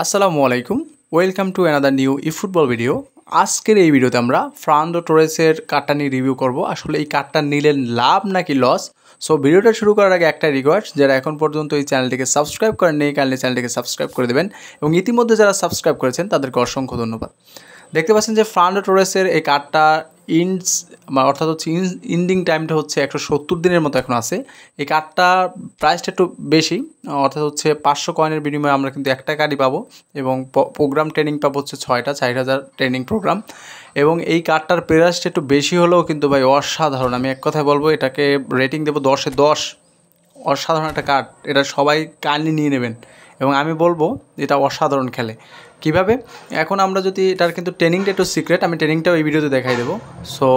আসসালামু আলাইকুম, welcome to another new eFootball video. আজকের এই ভিডিওতে আমরা ফ্রান্ডো টোরেসের কার্ডটা নিয়ে রিভিউ করব। আসলে এই কার্ডটা নিলে লাভ নাকি লস। সো ভিডিওটা শুরু করার আগে একটা রিকোয়েস্ট, যারা এখন পর্যন্ত এই চ্যানেলটিকে সাবস্ক্রাইব করেননি, কাইন্ডলি চ্যানেলটিকে সাবস্ক্রাইব করে দেবেন এবং ইতিমধ্যে যারা সাবস্ক্রাইব করেছেন তাদেরকে অসংখ্য ধন্যবাদ। দেখতে পাচ্ছেন যে ফ্রান্ডো টোরেসের এই কার্ডটা অর্থাৎ হচ্ছে ইন্ডিং টাইমটা হচ্ছে 170 দিনের মতো এখন আছে। এই কার্ডটা প্রাইসটা একটু বেশি, অর্থাৎ হচ্ছে 500 কয়েনের বিনিময়ে আমরা কিন্তু একটা কার্ডই পাবো এবং প্রোগ্রাম ট্রেনিং পাবো হচ্ছে 6টা, 4000 ট্রেনিং প্রোগ্রাম। এবং এই কার্ডটার প্রাইসটা একটু বেশি হলেও কিন্তু ভাই অসাধারণ। আমি এক কথায় বলবো, এটাকে রেটিং দেবো 10-এ 10। অসাধারণ একটা কার্ড, এটা সবাই কাইন্ডলি নিয়ে নেবেন এবং আমি বলবো এটা অসাধারণ খেলে। কিভাবে? এখন আমরা যদি এটার কিন্তু ট্রেনিংটা একটু সিক্রেট, আমি ট্রেনিংটাও এই ভিডিওতে দেখাই দেবো। সো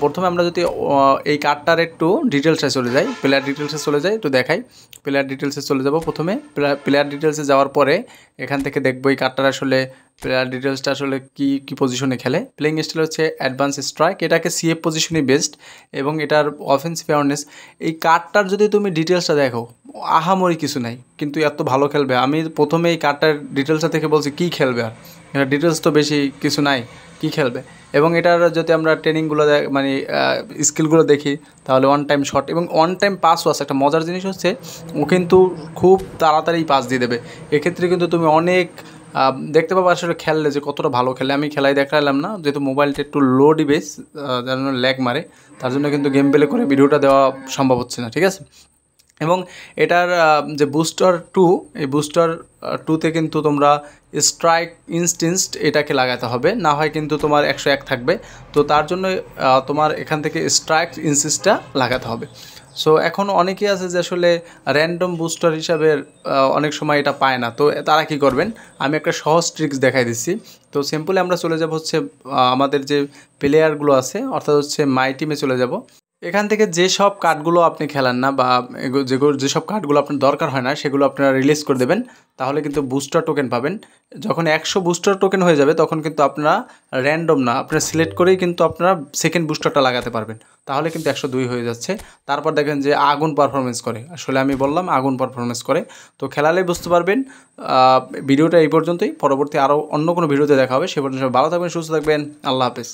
প্রথমে আমরা যদি এই কার্ডটার একটু ডিটেলসে চলে যাই, প্লেয়ার ডিটেলসে চলে যাই, একটু দেখাই। প্লেয়ার ডিটেলসে চলে যাব। প্রথমে প্লেয়ার ডিটেলসে যাওয়ার পরে এখান থেকে দেখবো এই কার্ডটার আসলে প্লেয়ার ডিটেলসটা আসলে কী পজিশনে খেলে। প্লেইং স্টাইল হচ্ছে অ্যাডভান্স স্ট্রাইক, এটাকে সিএফ পজিশনই বেস্ট এবং এটার অফেন্সিভ অ্যাওয়ারনেস। এই কার্ডটার যদি তুমি ডিটেলসটা দেখো, আহামরি কিছু নাই, কিন্তু এত ভালো খেলবে। আমি প্রথমে এই কার্ডটার ডিটেলসটা থেকে বলছি কী খেলবে, আর এটা ডিটেলস তো বেশি কিছু নাই, কী খেলবে। এবং এটার যদি আমরা ট্রেনিংগুলো মানে স্কিলগুলো দেখি, তাহলে ওয়ান টাইম শট এবং ওয়ান টাইম পাসও আছে। একটা মজার জিনিস হচ্ছে, ও কিন্তু খুব তাড়াতাড়ি পাস দিয়ে দেবে। এক্ষেত্রে কিন্তু তুমি অনেক দেখতে পাবো আসলে খেললে যে কতটা ভালো খেলে। আমি খেলাই দেখালাম না, যেহেতু মোবাইলটা একটু লো ডিভাইস, যার জন্য ল্যাগ মারে, তার জন্য কিন্তু গেম প্লে করে ভিডিওটা দেওয়া সম্ভব হচ্ছে না, ঠিক আছে। এবং এটার যে বুস্টার 2, এই বুস্টার 2তে কিন্তু তোমরা স্ট্রাইক ইনস্টিন্সট এটাকে লাগাতে হবে, না হয় কিন্তু তোমার 101 থাকবে। তো তার জন্য তোমার এখান থেকে স্ট্রাইক ইনস্টিন্সটা লাগাতে হবে। সো এখন অনেকেই আছে যে আসলে র্যান্ডম বুস্টার হিসাবে অনেক সময় এটা পায় না, তো তারা কি করবেন, আমি একটা সহজ ট্রিক্স দেখাই দিচ্ছি। তো সিম্পলি আমরা চলে যাব হচ্ছে আমাদের যে প্লেয়ারগুলো আছে, অর্থাৎ হচ্ছে মাই টিমে চলে যাব। এখান থেকে যেসব কার্ডগুলো আপনি খেলান না বা যেসব কার্ডগুলো আপনার দরকার হয় না, সেগুলো আপনারা রিলিজ করে দেবেন, তাহলে কিন্তু বুস্টার টোকেন পাবেন। যখন 100 বুস্টার টোকেন হয়ে যাবে, তখন কিন্তু আপনারা র্যান্ডম না, আপনারা সিলেক্ট করেই কিন্তু আপনারা সেকেন্ড বুস্টারটা লাগাতে পারবেন, তাহলে কিন্তু 102 হয়ে যাচ্ছে। তারপর দেখেন যে আগুন পারফরমেন্স করে, আসলে আমি বললাম আগুন পারফরমেন্স করে, তো খেলালেই বুঝতে পারবেন। ভিডিওটা এই পর্যন্তই, পরবর্তী আরও অন্য কোনো ভিডিওতে দেখা হবে। সে পর্যন্ত ভালো থাকবেন, সুস্থ থাকবেন, আল্লাহ হাফেজ।